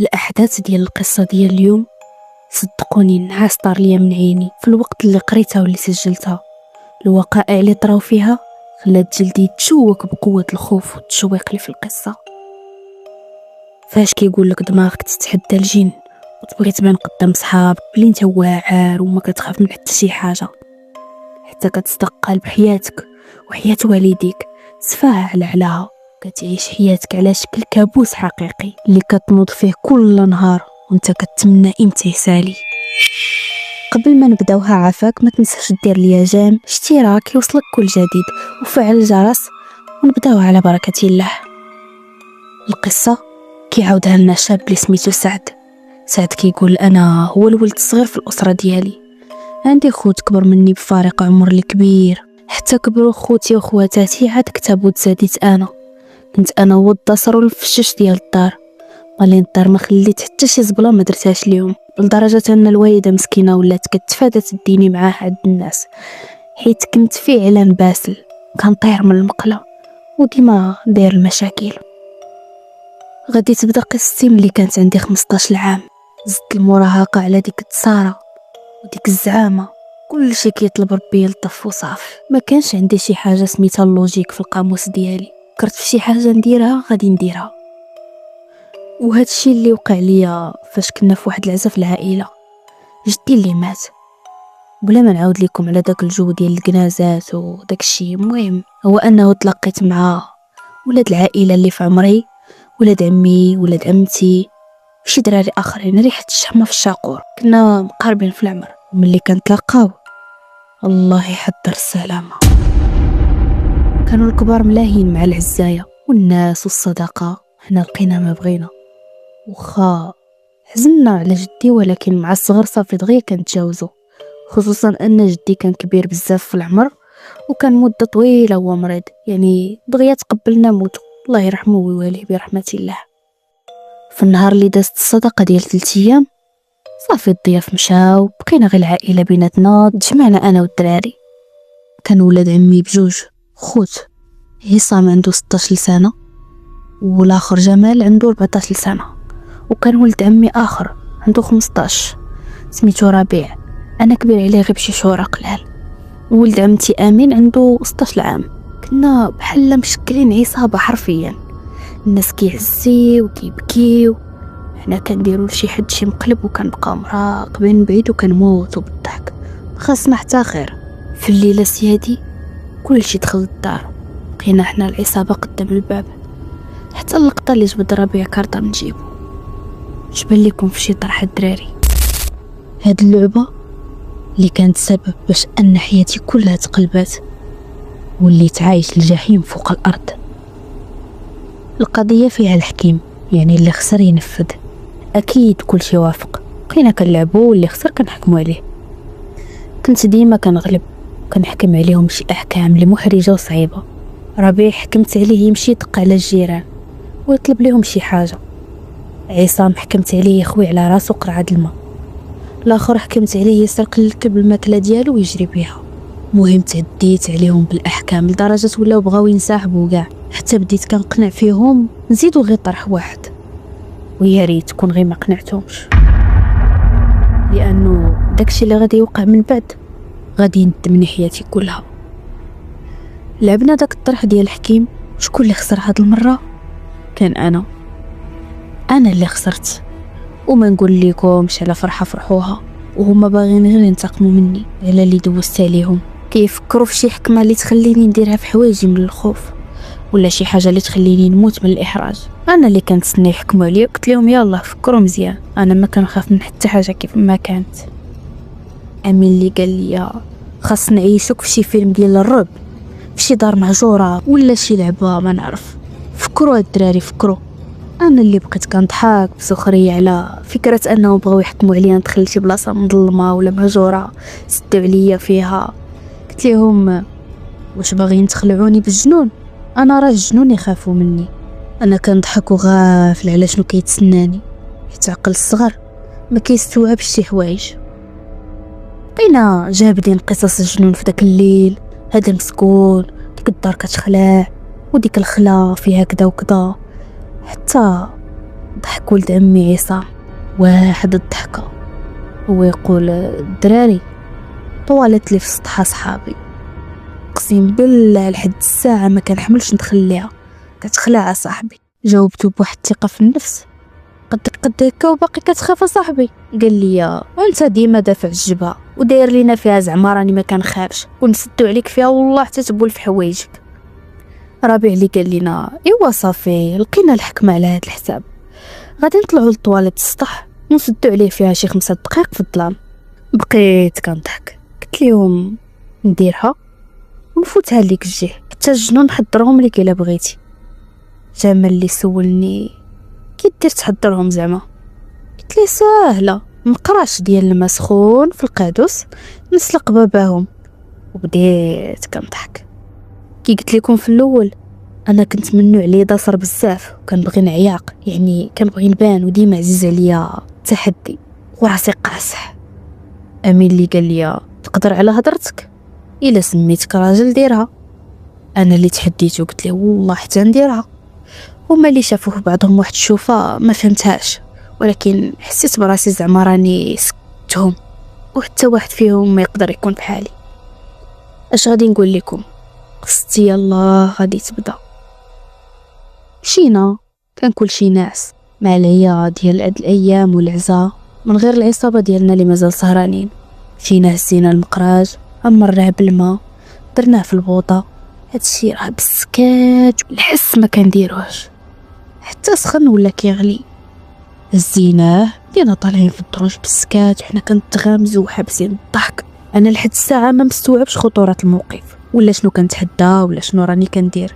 الأحداث ديال القصة ديال اليوم صدقوني النعاس طار ليا من عيني في الوقت اللي قريتها واللي سجلتها. الوقائع اللي طراو فيها خلات جلدي يتشوك بقوة الخوف والتشويق اللي في القصة. فاش كيقول لك دماغك تتحدى الجن وتبغي تبان قدام صحابك بلي انت واعر وما كتخاف من حتى شي حاجة، حتى كتستقل بحياتك وحياة والديك تفاها على علاها، كتعيش حياتك على شكل كابوس حقيقي اللي كتنوض فيه كل نهار وانت كتمنى امتى يسالي. قبل ما نبداوها عافاك ما تنساش دير ليا جيم اشتراك يوصلك كل جديد وفعل الجرس ونبداو على بركة الله. القصة كيعاودها لنا شاب اللي سميتو سعد كيقول انا هو الولد الصغير في الاسرة ديالي، عندي خوت كبر مني بفارق عمر الكبير، حتى كبروا خوتي وخواتاتي عاد كتبوا تزاديت انا. كنت انا هو الدصر والفشش ديال الدار، مالين الدار ما خليت حتى شي زبله ما درتهاش اليوم، لدرجه ان الوالده مسكينه ولات كتفادى تديني معاه عند الناس حيت كنت فيه علان باسل، كان طاير من المقله وديما داير المشاكل. غادي تبدا قصتي ملي كانت عندي 15 عام، زدت المراهقه على ديك التساره وديك الزعامه، كل شيء كيطلب ربي يلطف وصافي، ما كانش عندي شي حاجه سميتها اللوجيك في القاموس ديالي، فكرت في شي حاجه نديرها غادي نديرها. وهذا الشيء اللي وقع ليا فاش كنا في واحد العزا في العائله، جدي اللي مات. بلا ما نعاود لكم على داك الجو ديال الكنازات وداك الشيء، المهم هو انه تلاقيت مع ولاد العائله اللي في عمري، ولاد عمي ولاد عمتي وشي دراري اخرين، ريحه الشحمه في الشاقور، كنا مقاربين في العمر. ملي كنتلاقاو الله يحضر السلامه، كانوا الكبار ملاهين مع العزايه والناس والصداقه، حنا لقينا ما بغينا. وخا حزننا على جدي ولكن مع الصغر صافي دغيا كنتجاوزو، خصوصا ان جدي كان كبير بزاف في العمر وكان مده طويله هو مريض، يعني دغيا تقبلنا موتو الله يرحمه ويواليه برحمه الله. في النهار اللي دازت الصدقه ديال 3 ايام صافي الضياف مشاو، بقينا غير العائله بيناتنا، تجمعنا انا والدراري. كان ولاد عمي بجوج خوت، عصام عنده 16 سنه والاخر جمال عنده 14 سنه، وكان ولد عمي اخر عنده 15 سميتو ربيع، انا كبير عليه غير بشي شهور قلال. ولد عمتي امين عنده 16 عام. كنا بحال مشكلين عصابه حرفيا، الناس كيعزي وكيبكيو، حنا كنديروا لشي حد شي مقلب وكنبقاو مراقبين بعيد وكنموتوا بالضحك، خاصنا حتى خير. في الليله سيادي كلشي دخل الدار، بقينا حنا العصابه قدام الباب، حتى اللقطه اللي جبد ربيع كارطه من جيبو. شبان لكم في شي طرح الدراري؟ هاد اللعبه اللي كانت سبب باش ان حياتي كلها تقلبات وليت عايش الجحيم فوق الارض. القضيه فيها الحكيم، يعني اللي خسر ينفذ، اكيد كلشي وافق، بقينا كنلعبوا واللي خسر كنحكموا عليه. كنت ديما كنغلب، كنحكم عليهم شي احكام اللي محرجه وصعيبه. ربيع حكمت عليه يمشي يدق على الجيران ويطلب لهم شي حاجه، عصام حكمت عليه يخوي على راسو قرعه الماء، الاخر حكمت عليه يسرق الكلب الماكله ديالو ويجري بها. مهم تعديت عليهم بالاحكام لدرجه ولاو بغاو ينسحبوا كاع، حتى بديت كنقنع فيهم نزيدو غير طرح واحد، ويا ريت كون غير ما قنعتهمش، لانه داكشي اللي غادي يوقع من بعد غادي يندمني حياتي كلها. لعبنا داك الطرح ديال الحكيم، شكون اللي خسر هاد المره؟ كان انا اللي خسرت، وما نقول لكمش على فرحه فرحوها، وهما باغيين غير ينتقموا مني على اللي دوزت عليهم، كيفكروا في شي حكمه اللي تخليني نديرها في حوايجي من الخوف، ولا شي حاجه اللي تخليني نموت من الاحراج. انا اللي كنتسنى يحكموا عليا، قلت لهم يلا فكروا مزيان، انا ما كنخاف من حتى حاجه كيف ما كانت. امين اللي قال لي خاص نعيشوك في شي فيلم ديال الرعب، في شي دار مهجوره ولا شي لعبه ما نعرف. فكروا الدراري فكروا. انا اللي بقيت كنضحك بسخريه على فكره انهم بغاو يحكموا عليا ندخل شي بلاصه مظلمه ولا مهجوره، سدوا عليا فيها. قلت لهم واش باغيين تخلعوني بالجنون؟ انا راه الجنون يخافوا مني، انا كنضحك وغافل على شنو كيتسناني، حيت عقل الصغر ما كيستوعبش شي حوايج. بقينا جابدين قصص الجنون في داك الليل، هذا مسكون، ديك الدار كتخلع وديك الخلا فيها كذا وكذا، حتى ضحك ولد عمي عصام واحد الضحكه، هو يقول الدراري طوالت لي في سطح صحابي، اقسم بالله لحد الساعه ما كنحملش ندخليها، كتخلع صاحبي. جاوبته بواحد الثقه في النفس، قد هكا وباقي كتخاف صاحبي؟ قال لي انت ديما دافع الجبهه وداير لينا فيها زعما راني ما كنخافش ونسدو عليك فيها والله حتى تبول في حوايجك. رابع اللي قال لنا ايوا صافي لقينا الحكمه على هذا الحساب، غادي نطلعوا للطواليت السطح ونسدو عليه فيها شي 5 دقائق في الظلام. بقيت كنضحك، قلت لهم نديرها ونفوتها ليك الجهه حتى الجنون نحضرهم لك الا بغيتي. جمال اللي سولني كي دير تحضرهم زعما؟ قلت لي ساهله، مقراش ديال الماء سخون في القادوس نسلق باباهم. وبديت كنضحك. كي قلت لكم في الاول انا كنت من النوع اللي داصر بزاف وكنبغي نعياق، يعني كنبغي نبان وديما عزيز عليا التحدي وراسي قاصح. امين اللي قال لي تقدر على هضرتك، الا سميتك راجل ديرها. انا اللي تحديته قلت له والله حتى نديرها. هما اللي شافوه بعضهم واحد الشوفه ما فهمتهاش، ولكن حسيت براسي زعما راني سكتهم وحتى واحد فيهم ما يقدر يكون بحالي. اش غادي نقول لكم، قصتي يلا غادي تبدا. مشينا كنكل شي ناس مع العيا ديال هاد الايام والعزا من غير العصابه ديالنا اللي مازال سهرانين. مشينا هزينا المقراج مرناه بالما درناه في البوطه، هادشي راه بالسكات والحس ما كنديروهش حتى سخن ولا كيغلي. هزيناه بدينا طالعين في الدروج بالسكات وحنا كنتغامزوا وحابسين الضحك. انا لحد الساعه ما مستوعبش خطوره الموقف ولا شنو كنتحدى ولا شنو راني كندير.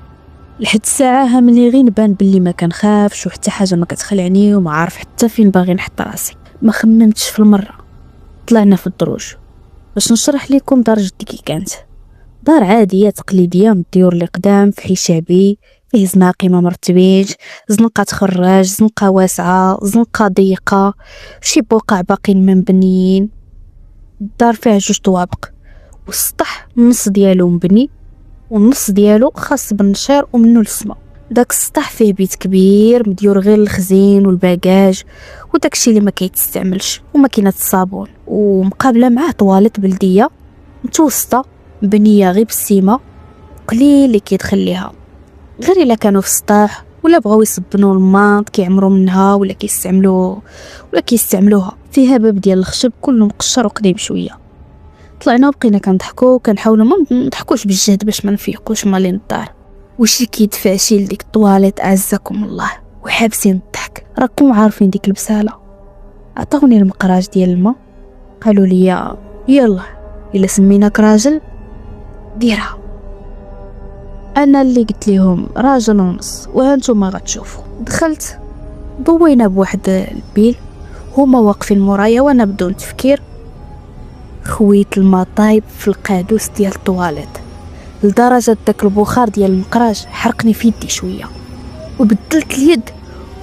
لحد الساعه ها ملي غير نبان باللي ما كنخافش وحتى حاجه ما كتخلعني وما عارف حتى فين باغي نحط راسي. ما خممتش في المره. طلعنا في الدروج باش نشرح لكم دار جدي كي كانت دار عاديه تقليديه من الديور اللي قدام في حي شعبي، فيه زناقي ما مرتبينش، زنقه تخرج، زنقه واسعه، زنقه ضيقه، شي بقع باقيين ما مبنيين. الدار فيها 2 طوابق والسطح النص ديالو مبني والنص ديالو خاص بالنشير ومنه للسما. داك السطح فيه بيت كبير مديور غير الخزين والباكاج وداكشي اللي ما كيتستعملش وماكينه الصابون، ومقابله معاه طواليت بلديه متوسطه بنيه غير بالسيمه قليل اللي كيدخل ليها، غير الا كانوا في السطح ولا بغاو يصبنوا الماء كيعمروا منها ولا كيستعملوها. فيها باب ديال الخشب كله مقشر وقديم شويه. طلعنا وبقينا كنضحكوا وكنحاولوا ما نضحكوش بالجهد باش ما نفيقوش مالين الدار. وشي كيدفع شي لديك الطواليت اعزكم الله وحابسين الضحك. راكم عارفين ديك البساله. عطاوني المقراج ديال الماء قالوا لي يلا الا سميناك راجل ديرها. انا اللي قلت لهم راجل ونص وانتم غتشوفوا. دخلت ضوينا بواحد البيل، هما واقفين مورايا وانا بدون تفكير خويت الماء طايب في القادوس ديال الطواليت لدرجه داك البخار ديال المقراج حرقني في يدي شويه، وبدلت اليد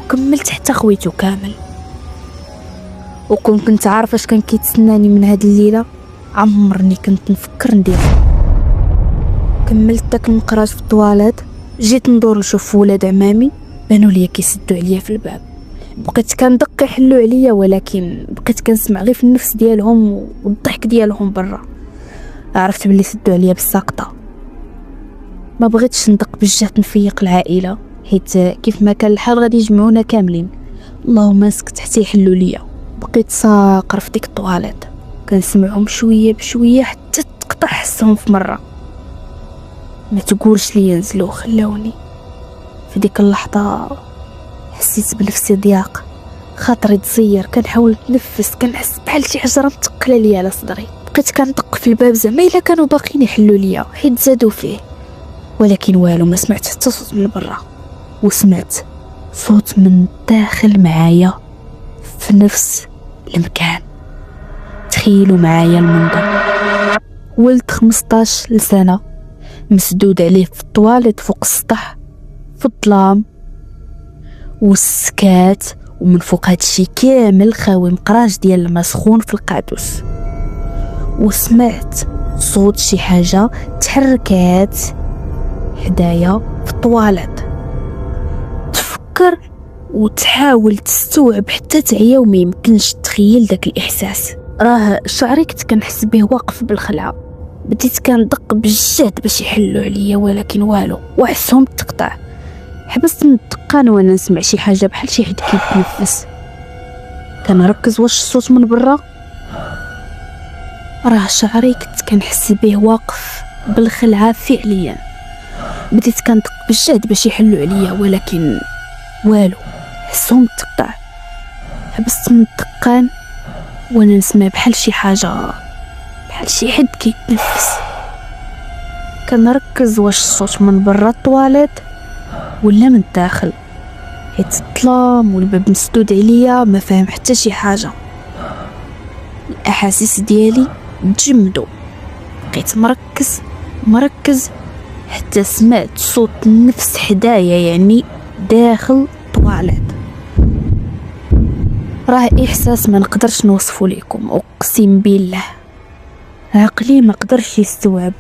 وكملت حتى خويته كامل. وكنت عارفه اش كان كيتسناني من هاد الليله، عمرني كنت نفكر ندير. كملت داك المقراج في الطواليت، جيت ندور نشوف ولاد عمامي بانوا ليا كيسدوا عليا في الباب. بقيت كندق يحلوا عليا ولكن بقيت كنسمع غير في النفس ديالهم والضحك ديالهم برا. عرفت بلي سدوا عليا بالساقطه. ما بغيتش ندق بالجهد نفيق العائله حيت كيف ما كان الحال غادي يجمعونا كاملين. اللهم سكت حتى يحلوا ليا. بقيت ساقر في ديك الطواليت كنسمعهم شويه بشويه حتى تقطع حسهم في مره. ما تقولش لي نزلوا خلاوني. في ديك اللحظه حسيت بنفسي ضياق، خاطري تزير، كنحاول نتنفس، كنحس بحال شي حجره متقله ليا على صدري. بقيت كندق في الباب زعما الا كانوا باقيين يحلوا ليا حيت زادوا فيه، ولكن والو ما سمعت حتى صوت من برا. وسمعت صوت من الداخل معايا في نفس المكان. تخيلوا معايا المنظر. ولد 15 سنه مسدود عليه في الطواليت فوق السطح في الظلام والسكات، ومن فوق هادشي كامل خاوي مقراج ديال الماء سخون في القادوس. وسمعت صوت شي حاجه تحركات حدايا في الطواليت. تفكر وتحاول تستوعب حتى تعيا وما يمكنش تخيل داك الاحساس. راه شعري كنت كنحس به واقف بالخلعه، بديت كندق بالجهد باش يحلوا عليا ولكن والو، وحسهم تقطع. حبست من الدقان وانا نسمع شي حاجه بحال شي حد كيتنفس. كنركز واش الصوت من برا، راه شعري كنت كنحس به واقف بالخلعه فعليا. بديت كندق بالجهد باش يحلوا عليا ولكن والو، حسهم تقطع. حبست من الدقان وانا نسمع بحال شي حاجه، بحال شي حد كيتنفس. كنركز واش الصوت من برا الطواليت ولا من الداخل، حيت الظلام والباب مسدود عليا ما فاهم حتى شي حاجه. الاحاسيس ديالي تجمدوا، بقيت مركز حتى سمعت صوت النفس حدايا، يعني داخل الطواليت. راه احساس ما نقدرش نوصفه لكم، اقسم بالله عقلي ما قدرش يستوعب.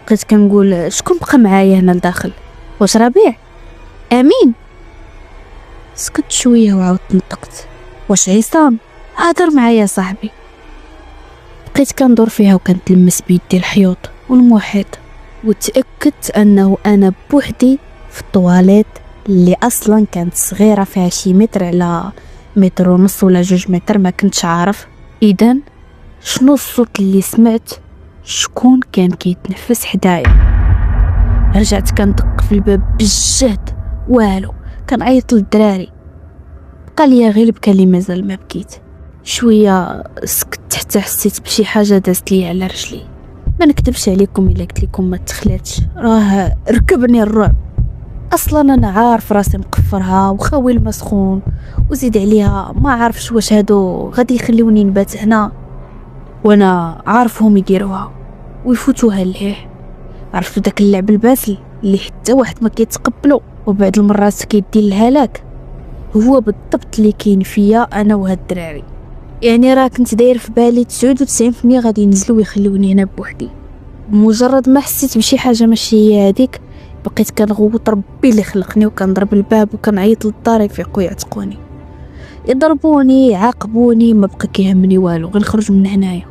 بقيت كنقول شكون بقى معايا هنا لداخل؟ واش ربيع؟ امين؟ سكت شويه وعاودت نطقت، واش عصام؟ هضر معايا صاحبي. بقيت كندور فيها وكنتلمس بيدي الحيوط والمحيط، وتاكدت انه انا بوحدي في الطواليت اللي اصلا كانت صغيره، فيها شي متر على متر ونص ولا 2 متر، ما كنتش عارف. اذا شنو الصوت اللي سمعت؟ شكون كان كيتنفس حدايا؟ رجعت كندق في الباب بالجهد، والو. كنعيط للدراري، بقى ليا غير البكا اللي مازال ما بكيت. شويه سكت حتى حسيت بشي حاجه دازت لي على رجلي. ما نكتبش عليكم الا قلت لكم ما تخلاتش، راه ركبني الرعب. اصلا انا عارف راسي مقفرها وخاوي المسخون، وزيد عليها ما عارفش واش هادو غادي يخلوني نبات هنا، وانا عارفهم يديروها ويفوتوها لهيه. عرفتوا داك اللعب الباسل اللي حتى واحد ما كيتقبلو وبعد المرات كيدير الهلاك؟ هو بالضبط اللي كاين فيا انا وهاد الدراري. يعني راه كنت داير في بالي 99% غادي ينزلوا ويخلوني هنا بوحدي. بمجرد ما حسيت بشي حاجه ماشي هي هذيك، بقيت كنغوت ربي اللي خلقني وكنضرب الباب وكنعيط للدار يفيقوا يعتقوني. يضربوني يعاقبوني ما بقى كيهمني والو، غير نخرج من هنايا.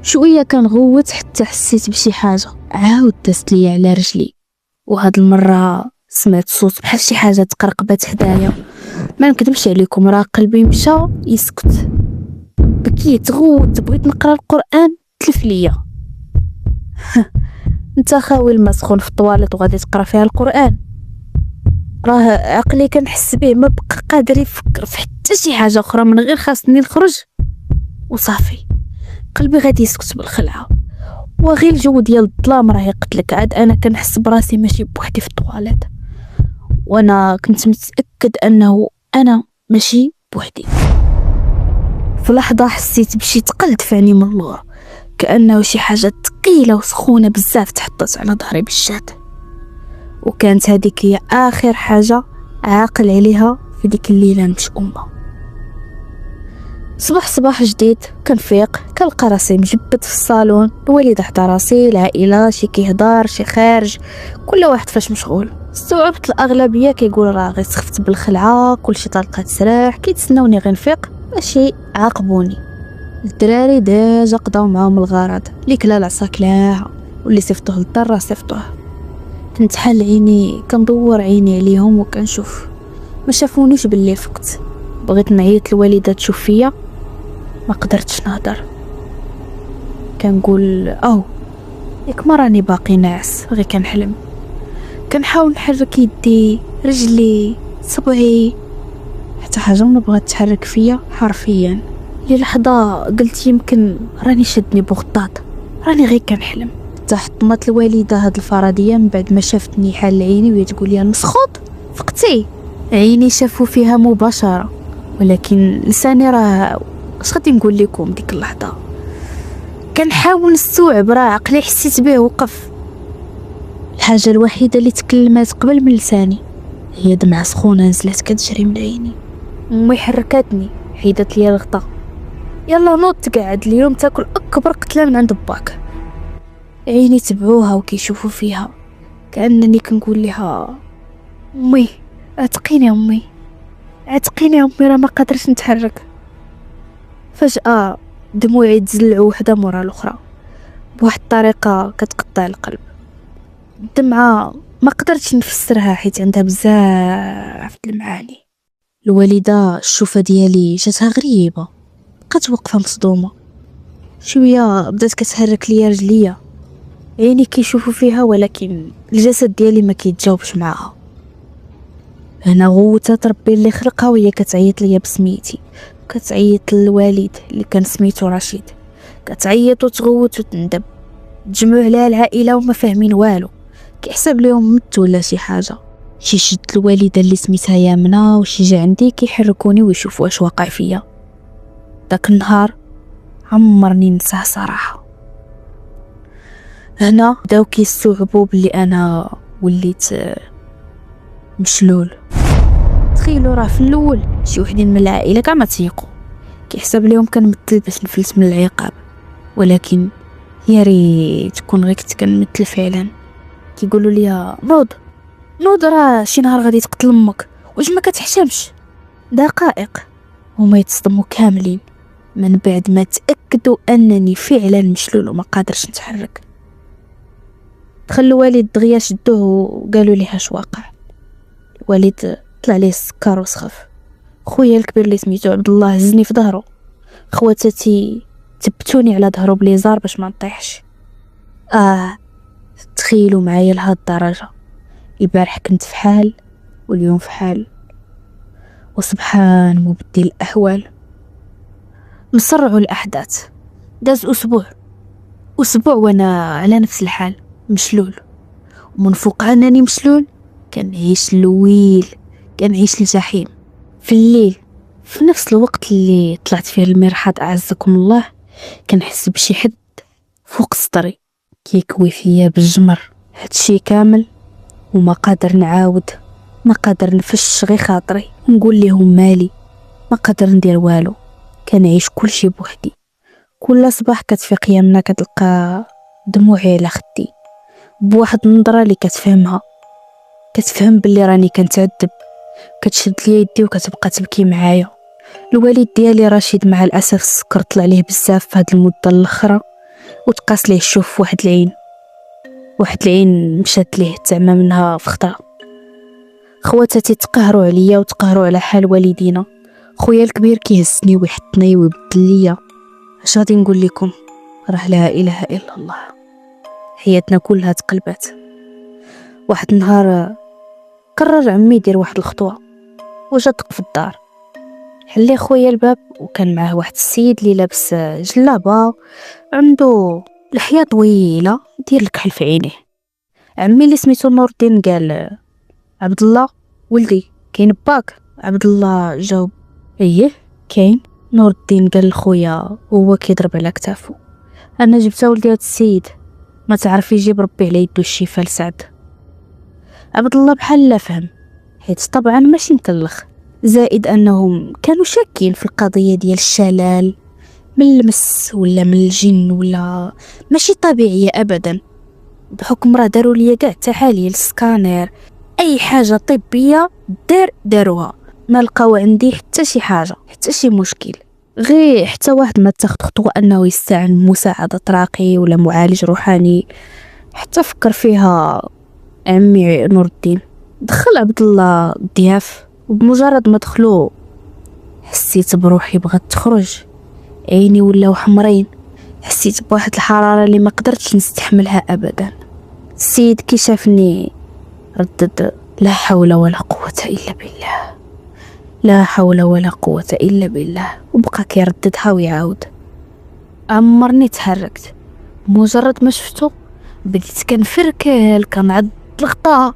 شويه كنغوت حتى حسيت بشي حاجه عاود دازت لي على رجلي، وهاد المره سمعت صوت بحال شي حاجه تقرقبات حدايا. ما نكذبش عليكم، راه قلبي مشى يسكت. بكيت، غوت، بغيت نقرا القران، تلف ليا. انت خاوي المسخون في الطواليت وغادي تقرا فيها القران؟ راه عقلي كنحس به ما بقى قادر يفكر في حتى شي حاجه اخرى من غير خاصني نخرج وصافي. قلبي غادي يسكت بالخلعه، وغير الجو ديال الظلام راه يقتلك. عاد انا كنحس براسي ماشي بوحدي في الطواليت، وانا كنت متاكد انه انا ماشي بوحدي. في لحظه حسيت بشي تقل دفعني من اللور، كانه شي حاجه ثقيله وسخونه بزاف تحطت على ظهري بالجهد. وكانت هذيك هي اخر حاجه عاقل عليها في ديك الليله المشؤومه. صباح جديد، كنفيق كنلقى راسي مجبد في الصالون، الوالده حدا راسي، العائله شي كيهضر شي خارج، كل واحد فاش مشغول. استوعبت الاغلبيه كيقول راه غير سخفت بالخلعه، كلشي طلقات سراح، كيتسناوني غير نفيق ماشي عاقبوني. الدراري ديجا قضاو معاهم الغرض، اللي كلا العصا كلاها واللي صيفطوه للدار راه صيفطوه. كنت حال عيني كندور عيني عليهم وكنشوف، ما شافونيش باللي فقت. بغيت نعيط الوالده تشوف فيا، ما قدرتش نهضر. كنقول ياك ما راني باقي ناعس غير كنحلم. كنحاول نحرك يدي رجلي صبعي، حتى حاجه ما بغات تحرك فيا حرفيا. للحظه قلت يمكن راني شدني بغطاط، راني غير كنحلم. تحطمت الوالده هاد الفرضيه من بعد ما شافتني حال عيني وهي تقول لي مسخوط فقتي. عيني شافوا فيها مباشره، ولكن لساني راه اش غادي نقول لكم. ديك اللحظه كنحاول نستوعب، راه عقلي حسيت به وقف. الحاجه الوحيده اللي تكلمات قبل من لساني هي دمعه سخونه نزلت كتجري من عيني. امي حركتني، حيدت لي الغطا. يلا نوض تقعد، اليوم تاكل اكبر قتله من عند باك. عيني تبعوها وكيشوفوا فيها، كانني كنقول لها امي اتقيني امي. عتقيني امي راه ما قادرش نتحرك. فجأة دموعي تزلعوا وحده مورا الاخرى بواحد الطريقه كتقطع القلب. الدمعه ما قدرتش نفسرها حيت عندها بزاف د المعاني. الوالده الشوفه ديالي جاتها غريبه، بقات واقفه مصدومه، شويه بدات كتحرك ليا رجليا، عيني كيشوفوا فيها ولكن الجسد ديالي ما كيتجاوبش معاها. هنا غوتات ربي اللي خلقها وهي كتعيط ليا بسميتي، كتعيط للوالد اللي كان سميتو رشيد، كتعيط وتغوت وتندب، تجمعوا عليها العائله وما فاهمين والو، كيحسب ليهم مت ولا شي حاجه. شي شد الوالده اللي سميتها يامنه وشي جا عندي كيحركوني ويشوفوا واش واقع فيا. داك النهار عمرني ننساه صراحه. هنا بداو كيستوعبوا بلي انا وليت مشلول. تخيلوا راه في الاول شي وحدين من العائله كاع ما تيقوا، كيحسب ليهم كنمثل باش نفلت من العقاب، ولكن يا ريت تكون غير كنت كنمثل فعلا. كيقولوا لي نوض راه شي نهار غادي تقتل امك، واش ما كتحشمش؟ دقائق هما يتصدموا كاملين من بعد ما تاكدوا انني فعلا مشلول وما قادرش نتحرك. دخل الوالد دغيا شدوه وقالوا لي اش واقع. الوالد طلع ليه السكر وسخف. خويا الكبير اللي سميتو عبد الله هزني في ظهره، خواتاتي تبتوني على ظهره بليزار باش ما نطيحش. تخيلوا معايا لهاد الدرجه، البارح كنت في حال واليوم في حال، وسبحان مبدل الاحوال. نسرعوا الاحداث، داز اسبوع وانا على نفس الحال مشلول، ومن فوق انني مشلول كنعيش اللويل، كنعيش الجحيم. في الليل في نفس الوقت اللي طلعت فيه المرحاض اعزكم الله، كنحس بشي حد فوق صدري كيكوي فيا بالجمر. هادشي كامل وما قادر نعاود، ما قادر نفش غير خاطري نقول لهم مالي، ما قادر ندير والو، كنعيش كل شي بوحدي. كل صباح كتفيق يامنا كتلقى دموعي على خدي بواحد النظره اللي كتفهم باللي راني كنتعذب، كتشد لي يدي وكتبقى تبكي معايا. الوالد ديالي رشيد مع الاسف السكر طلع ليه بزاف في هاد المده الاخرى، وتقاس ليه الشوف واحد العين مشات ليه التعمى منها فخطا. خواتاتي تقهروا عليا وتقهروا على حال والدينا. خويا الكبير كيهزني ويحطني ويبدل ليا. اش غادي نقول لكم، راه لا اله الا الله، حياتنا كلها تقلبات. واحد النهار قرر عمي يدير واحد الخطوه، وجا دق في الدار، حل لي خويا الباب، وكان معاه واحد السيد اللي لابس جلابه عنده لحيه طويله دير الكحل في عينيه. عمي اللي سميتو نور الدين قال عبد الله ولدي كاين باك؟ عبد الله جاوب ايه كاين. نور الدين قال لخويا وهو كيضرب على كتافو، انا جبت ولدي هاد السيد، ما تعرف يجيب ربي على يدو الشفاء لسعد. عبد الله بحال لا فهم، حيت طبعا ماشي مكلخ، زائد انهم كانوا شاكين في القضيه ديال الشلال من المس ولا من الجن ولا ماشي طبيعيه ابدا، بحكم راه داروا ليا كاع تحاليل سكانير، اي حاجه طبيه داروها، ما لقاو عندي حتى شي حاجه، حتى شي مشكل. غير حتى واحد ما تاخذ خطوه انه يستعن مساعده راقي ولا معالج روحاني حتى فكر فيها عمي نور الدين. دخل عبد الله الضياف، وبمجرد ما دخلوا حسيت بروحي بغات تخرج، عيني ولاو حمرين، حسيت بواحد الحراره اللي ما قدرتش نستحملها ابدا. السيد كي شافني ردد لا حول ولا قوه الا بالله، لا حول ولا قوه الا بالله، وبقى كيرددها ويعاود. عمرني تحركت، مجرد ما شفتو بديت كنفركل كنعض الغطاء.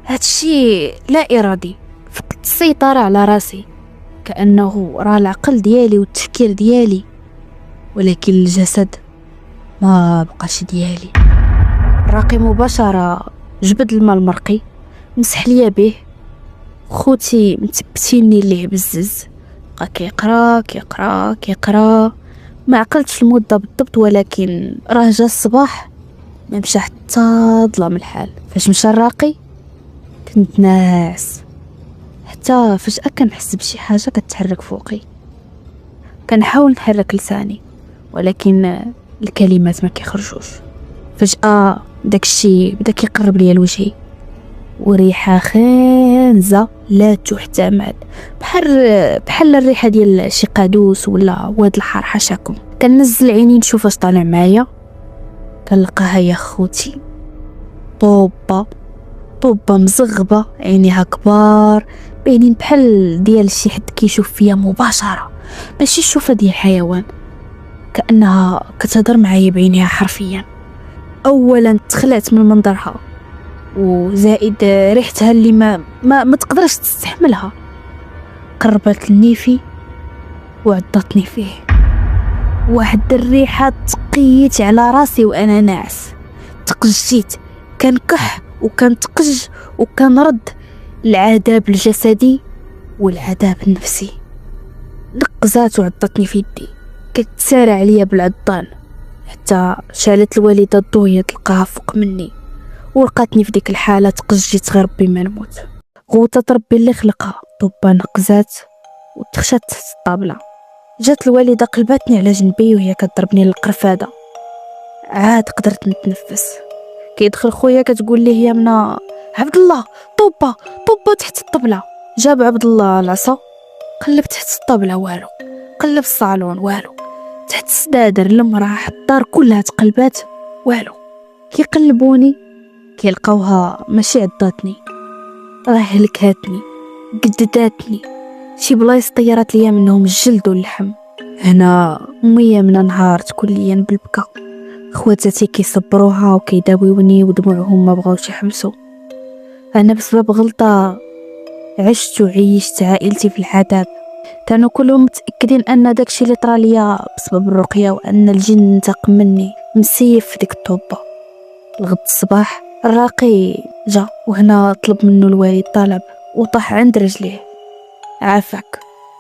هادشي لا ارادي، فقدت السيطره على راسي، كانه راه العقل ديالي والتفكير ديالي، ولكن الجسد ما بقاش ديالي. الراقي مباشره جبد الماء المرقي مسح ليا به، خوتي متبتيني ليه بزز، بقى كيقرا ما عقلتش المده بالضبط، ولكن راه جا الصباح ما مشى حتى ظلام الحال. فاش مشى الراقي كنت ناعس، حتى حتى فجأة كنحس بشي حاجة كتحرك فوقي. كنحاول نحرك لساني ولكن الكلمات ما كيخرجوش. فجأة داكشي بدا كيقرب ليا لوجهي، وريحة خانزة لا تحتمل، بحال الريحة ديال شي قادوس ولا واد الحار حاشاكم. كنزل عيني نشوف اش طالع معايا، كنلقاها يا خوتي طوبة مزغبة، عينيها كبار باينين بحال ديال شي حد كيشوف فيا مباشرة، ماشي الشوفة ديال حيوان، كأنها كتهضر معايا بعينيها حرفيا. اولا تخلعت من منظرها، وزائد ريحتها اللي ما تقدرش تستحملها. قربت لنيفي وعضتني فيه، واحد الريحة تقيت على راسي وانا ناعس. تقجيت، كنكح وكنتقج وكنرد العذاب الجسدي والعذاب النفسي. نقزات وعضتني في يدي، كتسارع عليا بالعضان حتى شالت الوالدة الضوية تلقاها فوق مني ولقاتني في ديك الحالة. تقجيت غير ربي ما نموت. غوطة ربي اللي خلقها. طوبة نقزات وتخشت تحت الطابلة. جات الوالدة قلباتني على جنبي وهي كتضربني للقرفادة. عاد قدرت نتنفس. كيدخل خويا كتقول لي هي منا عبد الله طوبة تحت الطبلة. جاب عبد الله العصا، قلب تحت الطبلة والو، قلب الصالون والو، تحت السدادر المراح الدار كلها تقلبات والو. كيقلبوني كيلقاوها ماشي عضاتني، راه هلكاتني قدداتني. شي بلايص طيرات ليا منهم الجلد واللحم. هنا امي من انهارت كليا بالبكا. خواتاتي كيصبروها وكيداويوني ودموعهم ما بغاوش يحبسوا. انا بسبب غلطه عشت وعيشت عائلتي في العذاب. كانوا كلهم متاكدين ان داكشي اللي طرا ليا بسبب الرقيه وان الجن انتقم مني مسيف في ديك الطوبه. الغد الصباح الراقي جا وهنا طلب منه الوالد طلب وطاح عند رجليه. عافاك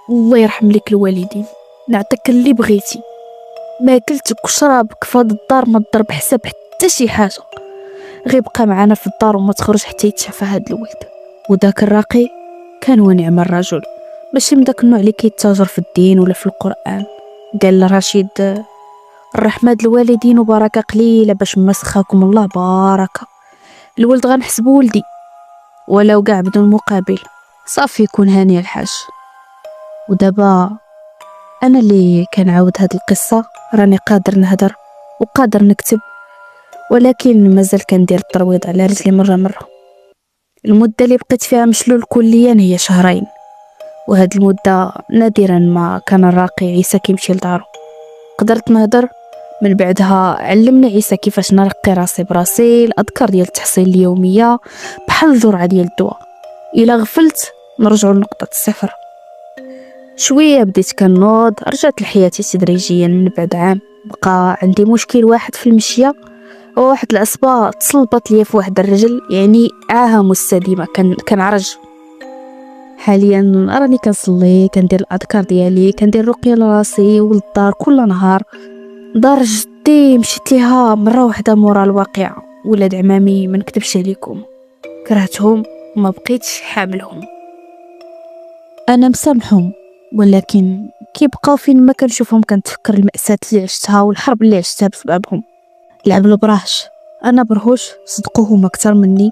الله يرحم لك الوالدين، نعطيك اللي بغيتي، ما اكلتك وشرابك في هاد الدار ما تضرب حساب حتى شي حاجه، غير بقى معنا في الدار وما تخرج حتى يتشافى هاد الولد. وداك الراقي كان ونعم الرجل، ماشي من داك النوع اللي كيتاجر في الدين ولا في القران. قال رشيد الرحمة الوالدين وبركه قليله باش مسخاكم الله بركه. الولد غنحسبو ولدي ولو كاع بدون مقابل، صافي يكون هاني الحاج. ودابا انا اللي كنعاود هاد القصه، راني قادر نهدر وقادر نكتب، ولكن مازال كندير الترويض على رجلي مره. المده اللي بقيت فيها مشلول كليا هي شهرين، وهاد المده نادرا ما كان الراقي عيسى كيمشي لدارو. قدرت نهدر من بعدها. علمني عيسى كيفاش نرقي راسي براسي، الاذكار ديال التحصيل اليوميه بحال الجرعه ديال الدواء. الا غفلت نرجعوا لنقطه الصفر. شويه بديت كنوض، رجعت لحياتي تدريجيا. من بعد عام بقى عندي مشكل واحد في المشيه، وواحد العصبه تصلبت ليا في واحد الرجل، يعني عاهه مستديمه، كنعرج. حاليا راني كنصلي، كندير الاذكار ديالي، كندير رقيه لراسي وللدار كل نهار. دار جدي مشيت ليها مره واحده مورا الواقعه. ولاد عمامي ما نكذبش عليكم كرهتهم وما بقيتش حاملهم. انا مسامحهم، ولكن كيبقاو فين ما كنشوفهم كنتفكر المأساة اللي عشتها والحرب اللي عشتها بسببهم. لعب البراش، انا برهوش صدقوهم اكثر مني.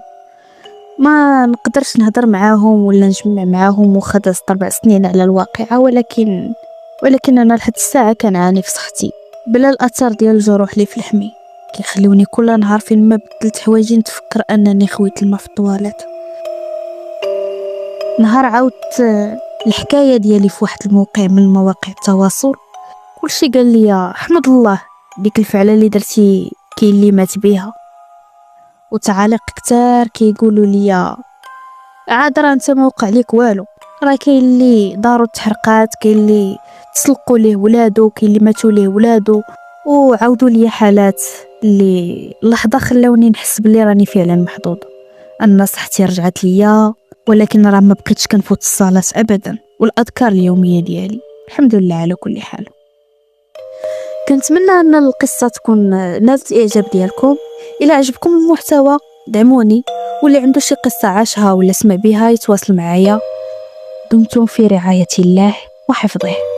ما نقدرش نهضر معاهم ولا نجمع معاهم، وخدت 4 سنين على الواقعه، ولكن انا لحد الساعه كنعاني في صحتي بلا الاثار ديال الجروح اللي في لحمي. كيخلوني كل نهار فين ما بدلت حوايجي نتفكر انني خويت الماء في الطواليت. نهار عاودت الحكايه ديالي في واحد الموقع من مواقع التواصل، كلشي قال لي احمد الله ديك الفعله اللي درتي كاين اللي مات بها. وتعاليق كتار كيقولوا لي عاد راه انت ما وقع ليك والو، راه كاين اللي دارو تحرقات، كاين اللي تسلقوا ليه ولادو، كاين اللي ماتوا ليه ولادو. وعاودوا لي حالات اللي لحظه خلاوني نحس بلي راني فعلا محظوظه، ان صحتي رجعت ليا، ولكن راه ما بقيتش كنفوت الصلاه ابدا والاذكار اليوميه ديالي. الحمد لله على كل حال. كنتمنى ان القصه تكون نالت الاعجاب ديالكم. الى عجبكم المحتوى دعموني، واللي عنده شي قصه عاشها ولا سمع بها يتواصل معايا. دمتم في رعاية الله وحفظه.